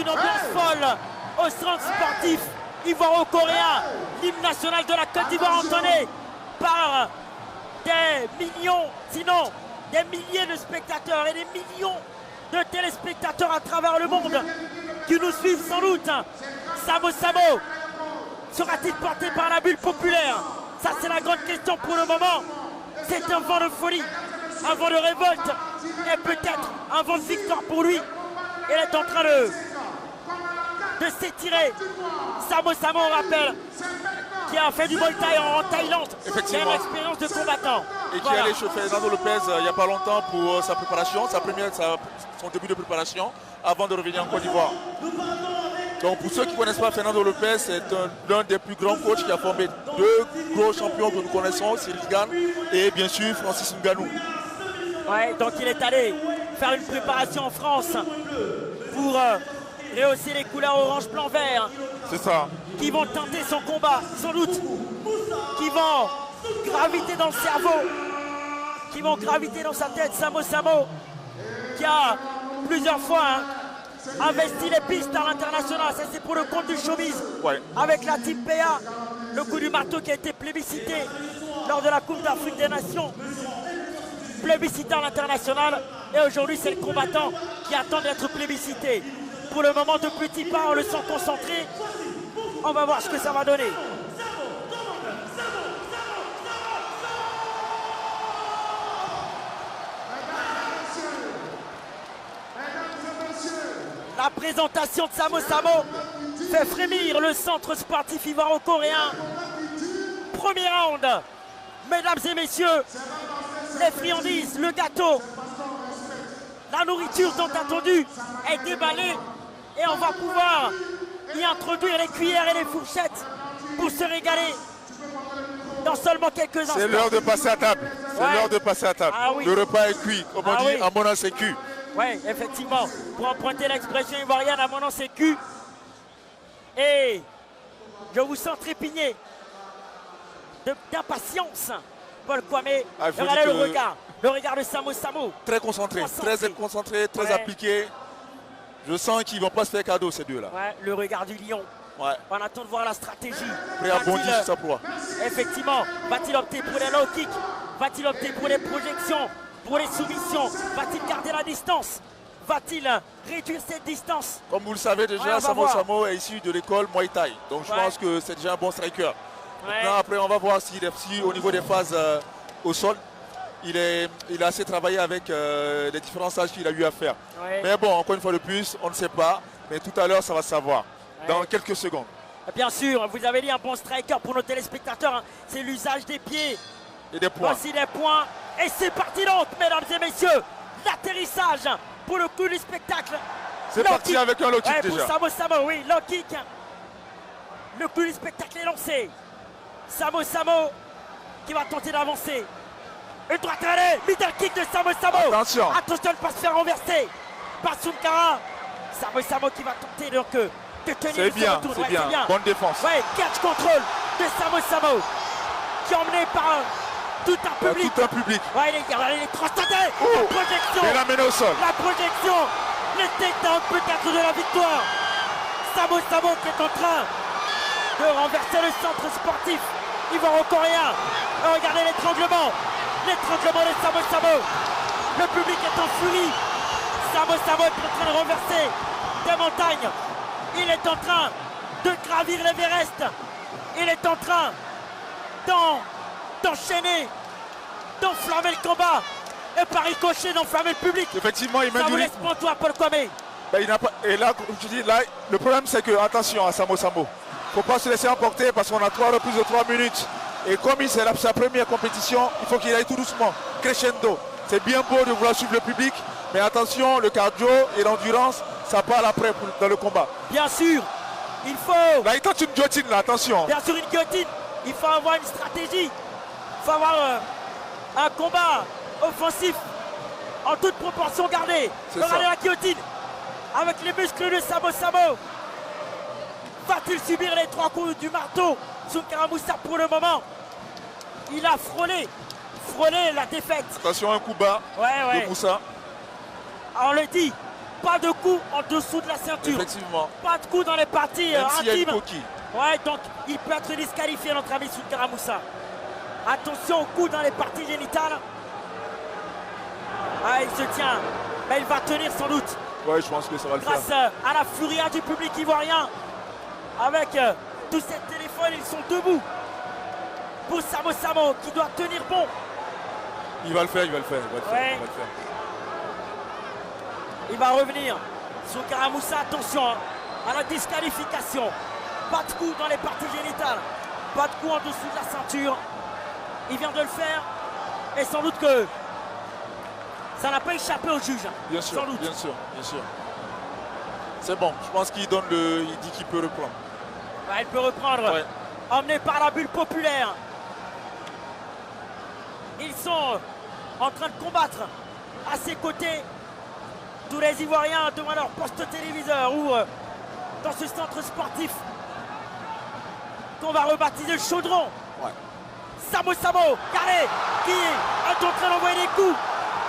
une ambiance folle au centre sportif ivoiro-coréen. L'hymne national de la Côte d'Ivoire entonné par des millions, sinon des milliers de spectateurs et des millions de téléspectateurs à travers le monde qui nous suivent sans doute. Samo Samo sera-t-il porté par la bulle populaire? Ça, c'est la grande question pour le moment. C'est un vent de folie, un vent de révolte et peut-être un vent de victoire pour lui. Il est en train de s'étirer. Samo Samo, on rappelle, qui a fait du Muay Thai en Thaïlande. Effectivement. Il a une expérience de combattant. Et qui est allé chez Fernando Lopez il n'y a pas longtemps pour sa préparation, son début de préparation, avant de revenir en Côte d'Ivoire. Donc pour ceux qui ne connaissent pas Fernando Lopez, c'est l'un des plus grands coachs qui a formé deux gros champions que nous connaissons, Cyril Gane et bien sûr Francis Ngannou. Ouais, donc il est allé faire une préparation en France pour rehausser les couleurs orange, blanc, vert. C'est ça. Qui vont tenter son combat, sans doute. Qui vont graviter dans le cerveau. Qui vont graviter dans sa tête. Samo Samo, qui a plusieurs fois investi les pistes à l'international. Ça, c'est pour le compte du showbiz. Ouais. Avec la Team PA, le coup du marteau qui a été plébiscité lors de la Coupe d'Afrique des Nations. Plébiscité à l'international. Et aujourd'hui, c'est le combattant qui attend d'être plébiscité. Pour le moment, de petits pas, on le sent concentré. On va voir ce que ça va donner. La présentation de Samo Samo fait frémir le centre sportif ivoiro-coréen. Premier round. Mesdames et messieurs, les friandises, le gâteau, la nourriture tant attendue est déballée et on va pouvoir y introduire les cuillères et les fourchettes pour se régaler dans seulement quelques instants. C'est l'heure de passer à table. C'est l'heure de passer à table. Ah oui. Le repas est cuit, comme on dit, oui. à mon nom c'est cuit. Oui, effectivement. Pour emprunter l'expression ivoirienne, à mon nom c'est cul. Et je vous sens trépigner d'impatience, Paul Kwame. Regardez le regard de Samo Samo. Très concentré, très appliqué. Je sens qu'ils ne vont pas se faire cadeau ces deux-là. Ouais, le regard du lion. Ouais. On attend de voir la stratégie. Prêt à bondir sur sa proie. Effectivement, va-t-il opter pour les low kicks? Va-t-il opter pour les projections, pour les soumissions? Va-t-il garder la distance? Va-t-il réduire cette distance? Comme vous le savez déjà, Samo Samo est issu de l'école Muay Thai. Donc je pense que c'est déjà un bon striker. Maintenant, après, on va voir si au niveau des phases au sol, il a assez travaillé avec les différents stages qu'il a eu à faire. Ouais. Mais bon, encore une fois de plus, on ne sait pas. Mais tout à l'heure, ça va se savoir. Dans quelques secondes. Bien sûr, vous avez dit un bon striker pour nos téléspectateurs. Hein. C'est l'usage des pieds. Et des points. Voici les points. Et c'est parti donc, mesdames et messieurs. L'atterrissage pour le coup du spectacle. C'est parti avec un low kick déjà. Pour Samo Samo, oui, low kick. Le coup du spectacle est lancé. Samo Samo qui va tenter d'avancer. Une droite allée, middle kick de Samo Samo. Attention. Attention de ne pas se faire renverser par Sunkara. Samo Samo qui va tenter donc de tenir. C'est bien, c'est bien. Bonne défense. Ouais, catch control de Samo Samo qui est emmené par tout un public. Tout un public. Ouais, il est transporté. La projection. Il l'a mené au sol. La projection. Le takedown peut-être de la victoire. Samo Samo qui est en train de renverser le centre sportif ivoiro-coréen. Regardez l'étranglement. L'étranglement de Samo Samo. Le public est en furie. Samo Samo est en train de renverser des montagnes. Il est en train de gravir l'Everest. Il est en train d'enchaîner, d'enflammer le combat. Et par ricochet d'enflammer le public. Effectivement, il mène ça du vous laisse pour toi, Paul Kwame. Ben, et là, comme tu dis, là, le problème c'est que, attention à Samo Samo. Il ne faut pas se laisser emporter parce qu'on a 3 reprises de 3 minutes. Et comme c'est sa première compétition, il faut qu'il aille tout doucement, crescendo. C'est bien beau de vouloir suivre le public, mais attention, le cardio et l'endurance, ça parle après dans le combat. Bien sûr, il faut... Là, il tente une guillotine, là, attention. Bien sûr, une guillotine. Il faut avoir une stratégie. Il faut avoir un combat offensif en toute proportion gardée. Regardez la guillotine avec les muscles de Samo Samo. Va-t-il subir les 3 coups du marteau? Sunkara Moussa pour le moment. Il a frôlé la défaite. Attention, un coup bas de Moussa. On le dit, Pas de coup en dessous de la ceinture. Effectivement. Pas de coup dans les parties Même s'il y a une intimes. coquille. Ouais, donc il peut être disqualifié, notre ami Sunkara Moussa. Attention au coup dans les parties génitales. Ah, il se tient. Mais il va tenir sans doute. Ouais, je pense que ça va le faire. Grâce à la furia du public ivoirien. Avec tous ces téléphones, ils sont debout. Pour Samo Samo qui doit tenir bon. Il va le faire, il va le faire. Il va le faire, Ouais. il va le faire. Il va revenir. Sunkara Moussa, attention à la disqualification. Pas de coup dans les parties génitales. Pas de coup en dessous de la ceinture. Il vient de le faire. Et sans doute que ça n'a pas échappé au juge. Bien sûr, sans doute. bien sûr, bien sûr. C'est bon, je pense qu'il donne le. Il dit qu'il peut reprendre. Ouais, il peut reprendre. Ouais. Emmené par la bulle populaire. Ils sont en train de combattre à ses côtés. Tous les Ivoiriens devant leur poste téléviseur ou dans ce centre sportif qu'on va rebaptiser le Chaudron. Ouais. Samo Samo, Carré, qui est en train d'envoyer des coups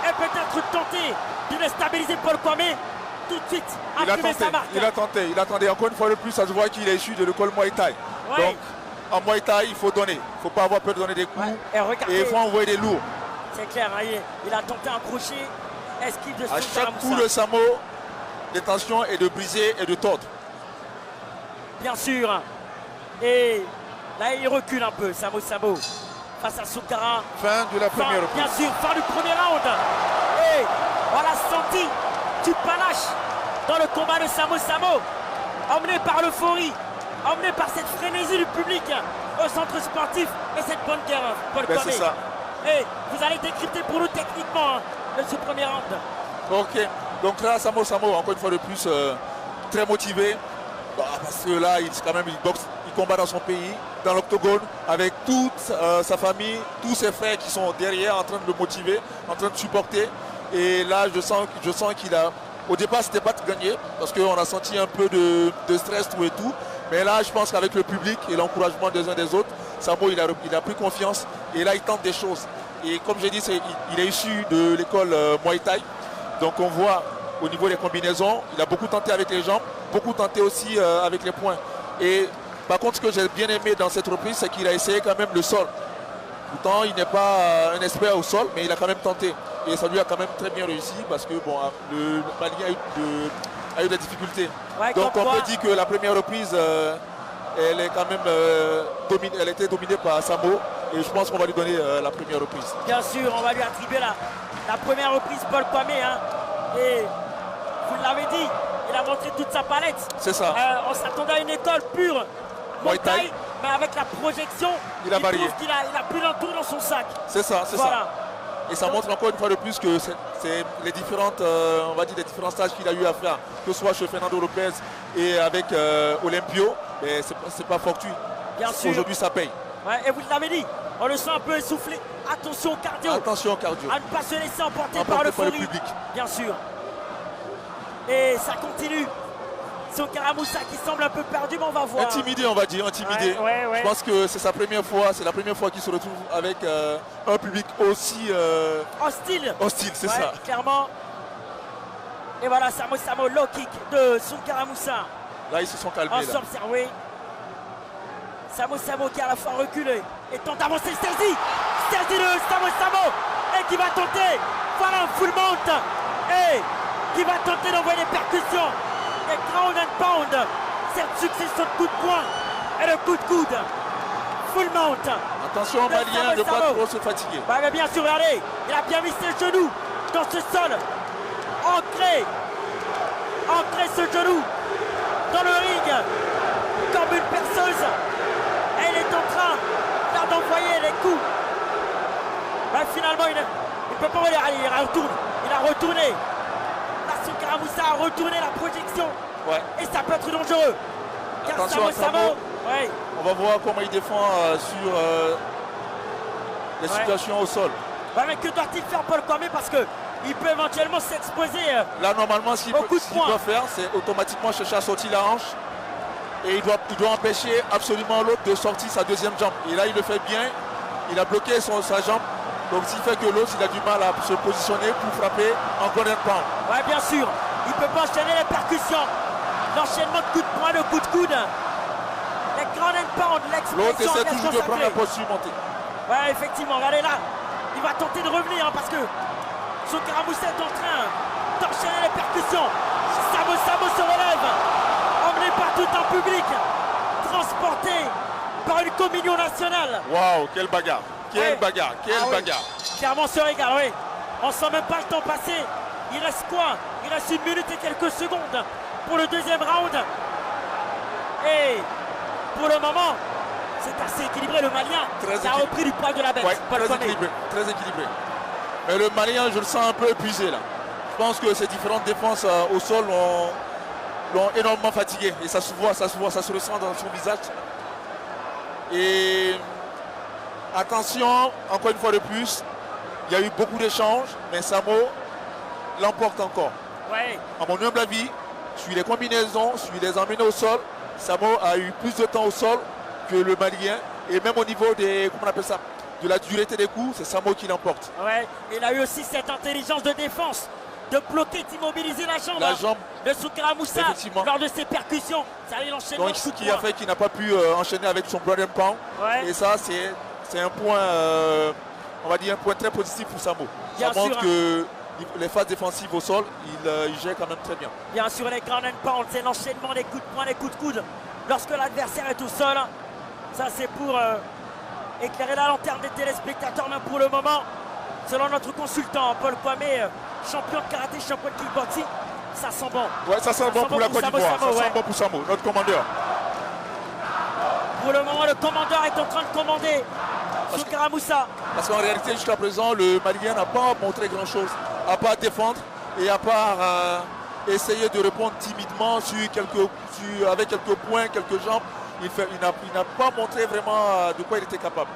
et peut-être tenter de déstabiliser Paul Kwame. Tout de suite, Il a imprimer tenté, sa marque. il attendait. Encore une fois de plus, ça se voit qu'il est issu de l'école Muay Thai. Ouais. Donc, en Muay Thai, il faut donner. Il ne faut pas avoir peur de donner des coups. Ouais. Et regardez, Et il faut envoyer des lourds. c'est clair, hein, il a tenté un crochet. Esquive de À Sunkara chaque coup, Moussa. le Samo, l'intention est de briser et de tordre. Bien sûr. Et là, il recule un peu, Samo Samo, face à Sunkara. Fin de la Fin, première bien reprise. sûr, fin du premier round. Et on a senti du panache dans le combat de Samo Samo, emmené par l'euphorie, emmené par cette frénésie du public au centre sportif et cette bonne guerre, Paul Ben, Kwame. c'est ça. Et vous allez décrypter pour nous techniquement ce premier round. Ok. Donc là, Samo, encore une fois de plus, très motivé. Bah, parce que là, il boxe, il combat dans son pays, dans l'octogone, avec toute sa famille, tous ses frères qui sont derrière en train de le motiver, en train de supporter. Et là, je sens qu'il a. Au départ, c'était pas de gagner, parce qu'on a senti un peu de stress, tout et tout. Mais là, je pense qu'avec le public et l'encouragement des uns des autres, Samo, il a pris confiance. Et là, il tente des choses. Et comme j'ai dit, il est issu de l'école Muay Thai. Donc on voit au niveau des combinaisons, il a beaucoup tenté avec les jambes, beaucoup tenté aussi avec les poings. Et par contre, ce que j'ai bien aimé dans cette reprise, c'est qu'il a essayé quand même le sol. Pourtant, il n'est pas un expert au sol, mais il a quand même tenté. Et ça lui a quand même très bien réussi parce que bon, le Malien a eu des difficultés. Ouais, Donc comme on quoi, peut dire que la première reprise, elle est quand même elle était dominée par Samo. Et je pense qu'on va lui donner la première reprise. bien sûr, on va lui attribuer la première reprise Paul Kwame. Hein. Et vous l'avez dit, il a montré toute sa palette. C'est ça. On s'attendait à une école pure Muay Muay Thai. Thai, mais avec la projection, Il a varié. trouve qu'il a plus d'un tour dans son sac. C'est ça, c'est ça. Voilà. Et ça montre encore une fois de plus que c'est les différentes, on va dire les différents stages qu'il a eu à faire, que ce soit chez Fernando Lopez et avec Olympio, mais c'est pas fortuit. Bien sûr. Aujourd'hui, ça paye. Ouais, et vous l'avez dit, on le sent un peu essoufflé. Attention au cardio, Attention au cardio. à ne pas se laisser emporter Emporté par par le l'euphorie. public. Bien sûr. Et ça continue. Sunkara Moussa qui semble un peu perdu, mais on va voir. Intimidé, on va dire, intimidé. Ouais. Je pense que c'est sa première fois, c'est la première fois qu'il se retrouve avec un public aussi Hostile. hostile, c'est Ouais, ça. clairement. Et voilà, Samo low kick de Sunkara Moussa. Là, ils se sont calmés. En Là. s'observer. Samo qui a à la fois reculé et tente d'avancer, Serzi de Samo et qui va tenter, voilà un full mount et qui va tenter d'envoyer des percussions, des ground and pound, cette succession de coups de poing et de coups de coude, full mount. Attention, de Malien, de ne pas Samo. trop se fatiguer. Bah, mais bien sûr, regardez, il a bien mis ses genoux dans ce sol, ancré ce genou dans le ring comme une perceuse. Et il est en train d'envoyer les coups. Ben, finalement, il ne peut pas aller. Allez, il a retourné. La Sunkara Moussa a retourné la projection. Ouais. Et ça peut être dangereux. Car Attention à Samo. ouais, On va voir comment il défend sur les situations au sol. ouais, mais que doit-il faire Paul Kwame, parce qu'il peut éventuellement s'exposer. Là, normalement, ce qu'il Au coup de poing. doit faire, c'est automatiquement chercher à sortir la hanche. Et il doit empêcher absolument l'autre de sortir sa deuxième jambe. Et là, il le fait bien. Il a bloqué sa jambe. Donc, ce qui fait que l'autre, il a du mal à se positionner pour frapper en ground and pound. Ouais, bien sûr. Il ne peut pas enchaîner les percussions. L'enchaînement de coups de poing, de coups de coude. Les ground and pound, L'autre l'expression essaie toujours de prendre la posture montée. Ouais, effectivement, regardez là. Il va tenter de revenir parce que Soukara Moussa est en train d'enchaîner les percussions. Samo se relève, emmené par tout un public, transporté par une communion nationale. Waouh, quelle bagarre. Quelle bagarre, quelle bagarre. Oui. Clairement, on se régale, oui. On sent même pas le temps passer. Il reste quoi? Il reste 1 minute et quelques secondes pour le deuxième round. Et pour le moment, c'est assez équilibré. Le Malien qui a repris du poil de la bête. Ouais, très équilibré. Mais le Malien, je le sens un peu épuisé là. Je pense que ces différentes défenses au sol l'ont énormément fatigué. Et ça se voit, ça se ressent dans son visage. Et attention, encore une fois de plus, il y a eu beaucoup d'échanges, mais Samo l'emporte encore. Ouais. À mon humble avis, sur les combinaisons, sur les emmenés au sol, Samo a eu plus de temps au sol que le Malien. Et même au niveau des, comment on appelle ça, de la dureté des coups, c'est Samo qui l'emporte. Ouais, il a eu aussi cette intelligence de défense, de bloquer, d'immobiliser la jambe de Soukara Moussa lors de ses percussions. Ça a eu l'enchaînement. Donc ce qui a fait qu'il n'a pas pu enchaîner avec son ground and pound. Ouais. Et ça, c'est un point, on va dire un point très positif pour Samo. Ça montre que les phases défensives au sol, il gère quand même très bien. Bien sûr, les ground and pound, c'est l'enchaînement des coups de poing, des coups de coude. Lorsque l'adversaire est au sol, ça c'est pour éclairer la lanterne des téléspectateurs. Mais pour le moment, selon notre consultant Paul Kwame, champion de karaté, champion de kickboxing, ça sent bon. Ouais, ça sent bon pour la Côte d'Ivoire, ça sent bon pour Samo, notre commandeur. Pour le moment, le commandeur est en train de commander Soukara Moussa. Parce qu'en réalité, jusqu'à présent, le Malien n'a pas montré grand-chose, à part défendre et à part essayer de répondre timidement avec quelques points, quelques jambes. Il n'a pas montré vraiment de quoi il était capable.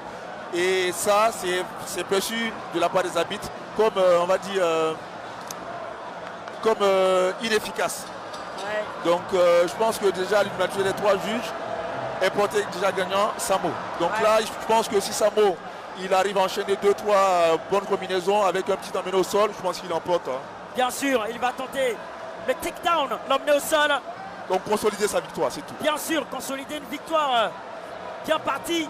Et ça, c'est perçu de la part des arbitres comme, on va dire, comme inefficace. Ouais. Donc, je pense que déjà l'unanimité des 3 juges est porté déjà gagnant Samo. Donc là, je pense que si Samo il arrive à enchaîner 2-3 bonnes combinaisons avec un petit emmené au sol, je pense qu'il emporte. Hein. Bien sûr, il va tenter le takedown, l'emmener au sol. Donc consolider sa victoire, c'est tout. Bien sûr, consolider une victoire bien partie.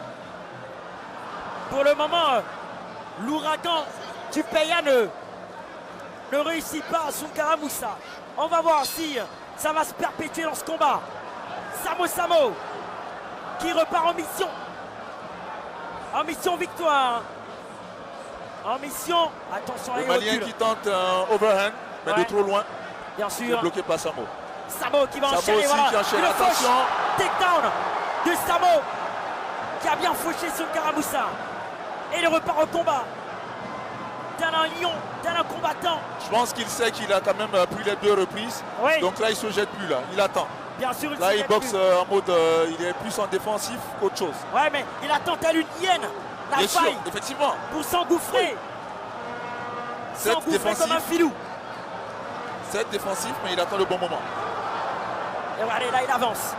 Pour le moment, l'ouragan du Peya ne réussit pas à Soukara Moussa. On va voir si ça va se perpétuer dans ce combat. Samo qui repart en mission. En mission victoire. En mission, attention à le Malien qui tente un overhand, mais de trop loin. Bien sûr. Bloqué par Samo. Samo qui va enchaîner, aussi, voilà. qui enchaîne, attention. Takedown de Samo qui a bien fauché Soukara Moussa. Et il repart au combat. Tel un lion, tel un combattant. Je pense qu'il sait qu'il a quand même pris les 2 reprises. Oui. Donc là, il ne se jette plus, là. Il attend. Bien sûr, là, il boxe en mode, il est plus en défensif qu'autre chose. Ouais, mais il attend telle une hyène. La bien faille. Sûr, effectivement. Pour s'engouffrer. S'engouffrer comme un filou. C'est défensif, mais il attend le bon moment. Et regardez, là, il avance.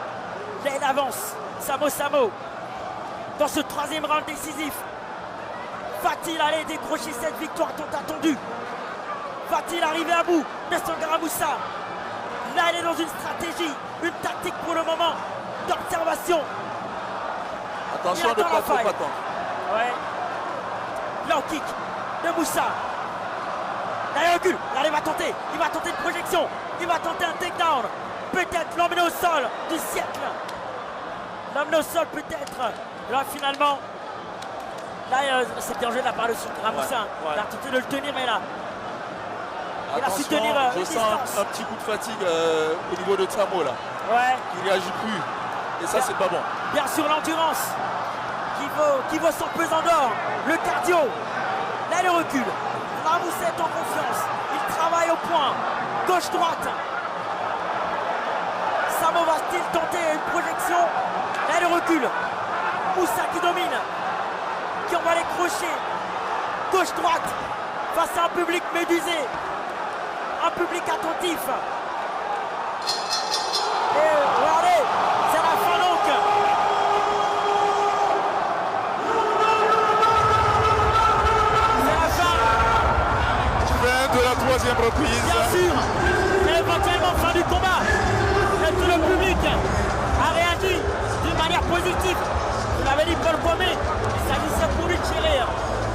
Là, il avance. Samo. Dans ce 3e round décisif. Va-t-il aller décrocher cette victoire tant attendue? Va-t-il arriver à bout de Soukara Moussa? Là, il est dans une stratégie, une tactique pour le moment d'observation. Attention de ne pas trop attendre. Ouais. Low kick de Moussa. Là, il recule. Là, il va tenter une projection. Il va tenter un takedown. Peut-être l'emmener au sol du siècle. L'emmener au sol peut-être. Là, finalement, là, c'est bien joué de la part de Soukara Moussa. Il a tenté de le tenir, mais là, il a su tenir je sens un petit coup de fatigue au niveau de Samo là. Ouais. Il réagit plus. Et ça, c'est pas bon. Bien sûr, l'endurance qui vaut son pesant d'or. Le cardio. Là, il recule. Moussa est en confiance. Il travaille au point. Gauche-droite. Samo va-t-il tenter une projection? Là, il recule. Moussa qui domine. Qui en va les crochets. Gauche-droite. Face à un public médusé. Un public attentif. Et regardez, c'est la fin donc. C'est la fin. Fin de la 3e reprise. Bien sûr. éventuellement fin du combat. Et tout le public a réagi d'une manière positive. Vous l'avez dit, Paul Kwame, il s'agissait pour lui de tirer,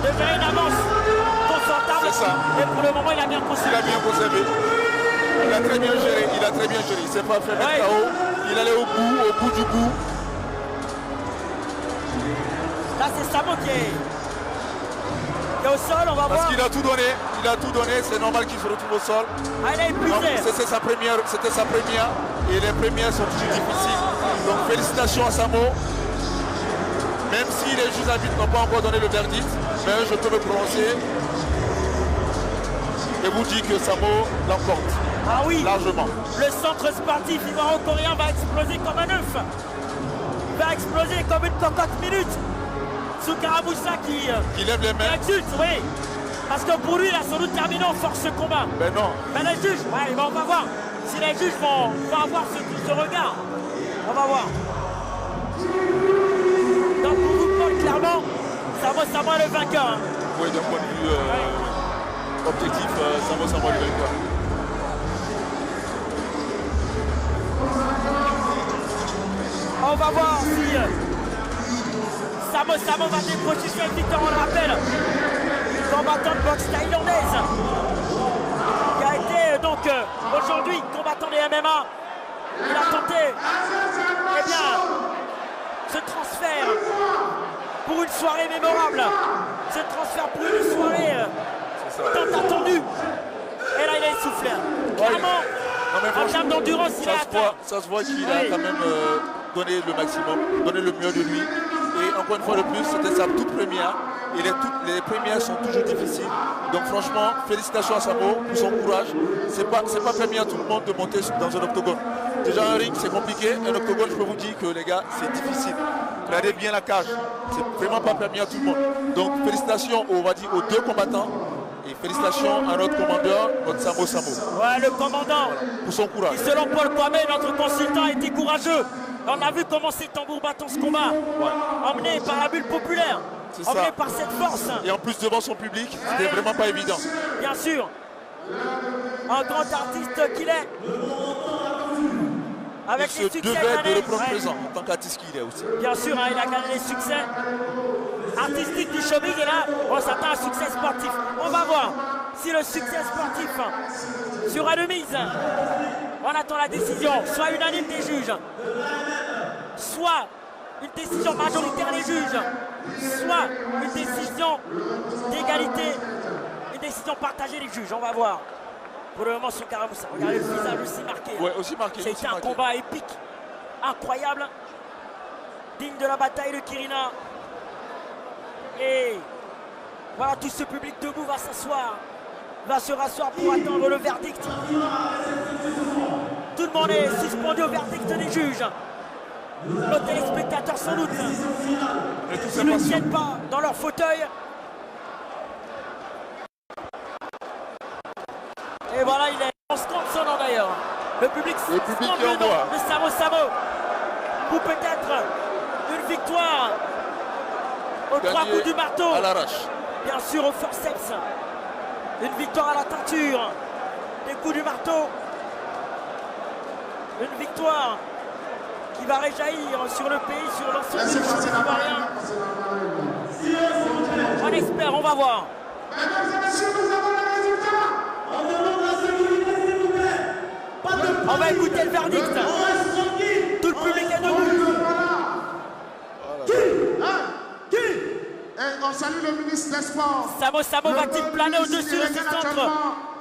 de faire une avance confortable. Et pour le moment, il a bien conservé. Il a bien conservé. Il a très bien géré. Il a très bien géré. Il ne s'est pas fait mettre KO. Il allait au bout du bout. Là, c'est Samo qui est au sol, on va voir. Parce qu'il a tout donné. Il a tout donné. C'est normal qu'il se retrouve au sol. Ah, il a épuisé. C'était sa première. Et les premières sont toujours difficiles. Donc félicitations à Samo. Même si les juges arbitres n'ont pas encore donné le verdict, mais je peux me prononcer et vous dire que Samo l'emporte. Ah oui, largement. Le centre sportif ivoiro-coréen va exploser comme un œuf. Il va exploser comme une cocotte minute. Sounkara Moussa qui lève les mains. Exulte, oui. Parce que pour lui, il a sans doute terminé en force ce combat. Ben non. Mais les juges, ouais, on va voir. Si les juges vont avoir ce regard, on va voir. Donc pour vous, Paul, clairement, Samo est le vainqueur. Hein. Oui, d'un point de vue objectif, Samo est le vainqueur. On va voir si Samo va décrocher cette victoire, on le rappelle. Combattant de boxe thaïlandaise. Qui a été donc aujourd'hui combattant des MMA. Il a tenté ce transfert pour une soirée mémorable. Ce transfert pour une soirée tant attendue. Et là il a essoufflé. Clairement, en termes d'endurance, il a atteint. Ça se voit qu'il a quand même donné le maximum, donné le mieux de lui. Et encore une fois de plus, c'était sa toute première. Et les premières sont toujours difficiles. Donc franchement, félicitations à Samo pour son courage. C'est pas permis à tout le monde de monter dans un octogone. Déjà un ring c'est compliqué, un octogone je peux vous dire que les gars c'est difficile. Regardez bien la cage, c'est vraiment pas permis à tout le monde. Donc félicitations aux deux combattants et félicitations à notre commandeur, notre Samo. Ouais, le commandant, pour son courage. Qui selon Paul Kwame, notre consultant, a été courageux. On a vu comment ces tambours battant ce combat, emmené par la bulle populaire. Emmené par cette force. Et en plus devant son public, c'était vraiment pas évident. Bien sûr. Un grand artiste qu'il est. Avec il se devait de reprendre présent en tant qu'artiste qu'il est aussi. Bien sûr, il a gagné les succès artistiques du showbiz et là, on s'attend à un succès sportif. On va voir si le succès sportif sera de mise. On attend la décision, soit unanime des juges, soit une décision majoritaire des juges, soit une décision d'égalité, une décision partagée des juges. On va voir. Pour le moment, Sounkara Moussa, regardez le visage aussi marqué. Ouais, aussi marqué. C'était un combat épique, incroyable, digne de la bataille de Kirina. Et voilà, tout ce public debout va s'asseoir, va se rasseoir pour attendre le verdict. Tout le monde est suspendu au verdict des juges. Nos téléspectateurs sans doute, ils ne tiennent pas dans leur fauteuil. Et voilà, il est en scande son nom d'ailleurs. Le public scande le nom de Samo. Pour peut-être une victoire aux 3 coups du marteau. À l'arrache. Bien sûr au forceps. Une victoire à la teinture. Des coups du marteau. Une victoire qui va réjaillir sur le pays, sur l'ensemble du championnat ivoirien. On espère, on va voir. Mesdames et messieurs, nous avons le résultat. On demande la sécurité, s'il vous plaît. On va écouter le verdict. Tout le public est debout. Qui Et on salue le ministre des Sports. Samo va-t-il planer au-dessus de ce centre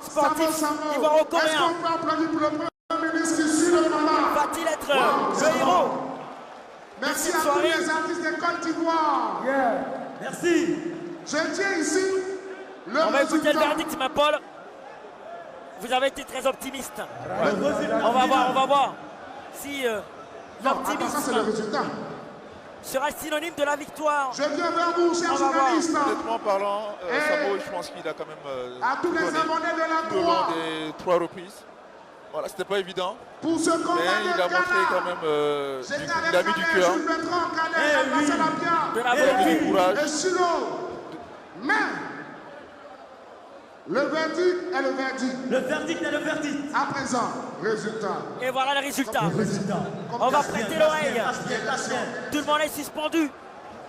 sportif ivoiro-coréen? Est-ce qu'on peut applaudir pour le Premier ministre qui suit le combat? Va-t-il être le héros? Merci à tous les artistes de Côte d'Ivoire. Merci. Je tiens ici le On va écouter le verdict, ma Paul. Vous avez été très optimiste. On va voir si l'optimisme sera synomime de la victoire. Je viens vers vous, chers journalistes. Honnêtement parlant, Samo, je pense qu'il a quand même à tous les abonnés de la tout au long des 3 reprises. Voilà, c'était pas évident. Pour ce combat, mais il a montré quand même il a mis du cœur. De la volonté. Du courage. Mais Le verdict est le verdict. Le verdict est le verdict. À présent, résultat. Et voilà le résultat. On va prêter l'oreille. Tout le monde est suspendu.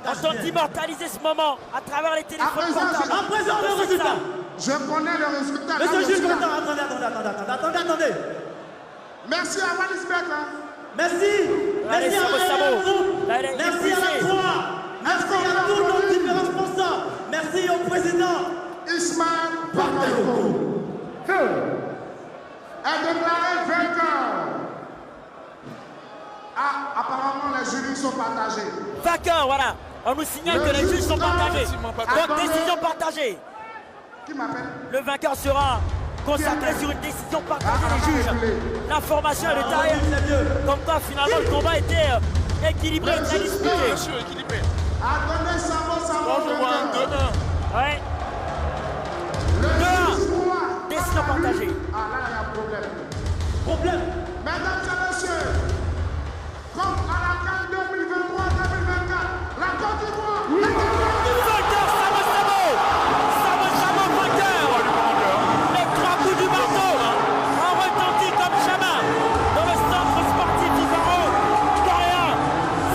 On tente d'immortaliser ce moment à travers les téléphones portables. À présent, le résultat. Je connais le résultat. Monsieur Jules Contant, attendez. Merci à Walisberg. Merci. Merci à Samo. Là, il est Merci à la épuisé. Croix. Merci à tous nos différents sponsors. Merci au président. Ismaël Bakayoko est déclaré vainqueur. Ah, apparemment les jurys sont partagés. Vainqueur, voilà. On nous signale que les juges sont partagés. Donc décision partagée. Qui m'appelle? Le vainqueur sera consacré sur une décision partagée des juges. L'information est de taille. Comme quoi finalement le combat était équilibré, très disputé. Bien sûr, équilibré. Attendez, Samo, Moi, je vois un 2-1. Ouais. Le 2-1. juge roi. Décision partagée. Ah là, il y a un problème. Problème. Mesdames et messieurs, comme à la CAN 2023-2024, la Côte d'Ivoire. Vainqueur, Samo Samo. Samo Samo vainqueur. Les 3 coups du marteau ont retenti comme jamais dans le centre sportif ivoiro-coréen.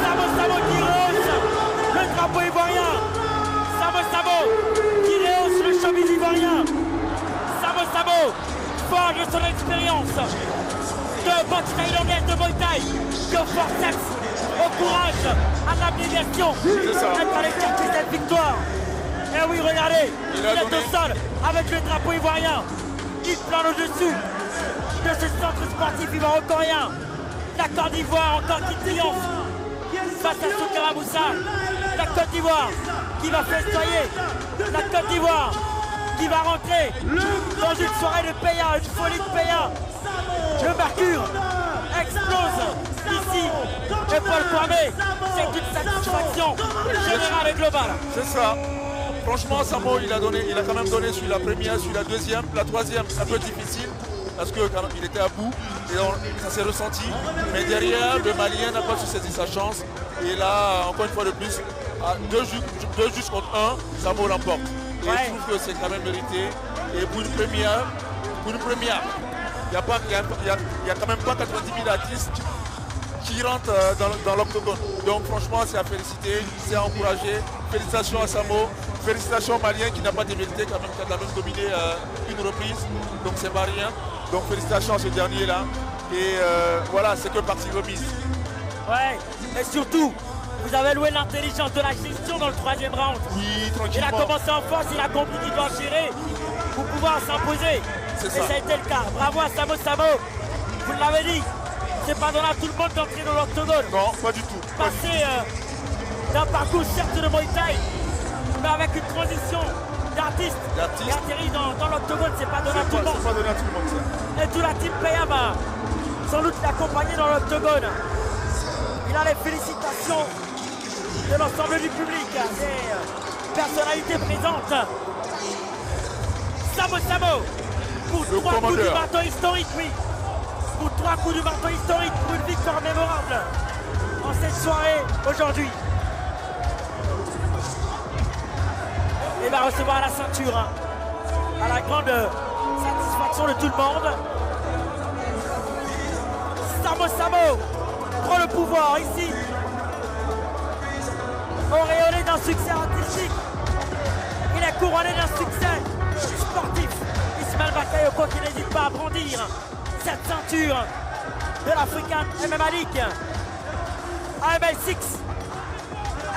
Samo Samo qui rehausse le drapeau ivoirien. Samo Samo qui rehausse le showbiz ivoirien. Samo Samo, fort de son expérience de boxe thaïlandaise de Muay Thai, de forceps, au courage, à l'abnégation, d'être allé chercher cette victoire. Et oui, regardez, il est au sol avec le drapeau ivoirien. Il plane au-dessus de ce centre sportif ivoiro-coréen. La Côte d'Ivoire encore qui triomphe face à Soukara Moussa. La Côte d'Ivoire qui va festoyer. La Côte d'Ivoire qui va rentrer dans une soirée de Péa, une folie de Péa. Le mercure explose ici. Et Paul Kwame, c'est une satisfaction générale et globale. C'est ça. Franchement, Samo, il a quand même donné sur la première, sur la deuxième. La troisième, un peu difficile, parce qu'il était à bout. Et ça s'est ressenti. Mais derrière, le Malien n'a pas su saisir sa chance. Et là, encore une fois de plus, à 2 juges contre 1, Samo l'emporte. Et je trouve que c'est quand même mérité. Et pour une première, il n'y a quand même pas 90 000 artistes qui rentrent dans l'octogone. Donc franchement, c'est à féliciter, c'est à encourager. Félicitations à Samo, félicitations au Malien qui n'a pas démérité quand même, qui a quand même dominé une reprise. Donc c'est pas rien. Donc félicitations à ce dernier-là. Et voilà, c'est que partie remise. Ouais, et surtout, vous avez loué l'intelligence de la gestion dans le 3e round. Oui, Il tranquillement. a commencé en force, il a compris qu'il doit gérer pour pouvoir s'imposer. C'est Et ça. ça a été le cas. Bravo à Samo Samo. Vous l'avez dit, c'est pas donné à tout le monde d'entrer dans l'octogone. Non, pas du tout. Passer d'un parcours certes de Muay Thai, mais avec une transition d'artiste qui atterrit dans l'octogone, c'est pas donné à tout le monde. C'est pas donné à tout le monde ça. Et tout la team Péa va sans doute l'accompagner dans l'octogone. Il a les félicitations de l'ensemble du public, des personnalités présentes. Samo Samo, pour 3 coups du marteau historique, oui. Pour 3 coups du marteau historique, pour une victoire mémorable en cette soirée aujourd'hui. Il va recevoir la ceinture, à la grande satisfaction de tout le monde. Samo Samo prend le pouvoir ici, auréolé d'un succès artistique. Il est couronné d'un succès sportif. Ismaël Bakayoko qui n'hésite pas à brandir cette ceinture de l'African MMA League. AML 6,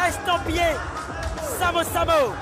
estampillé Samo Samo.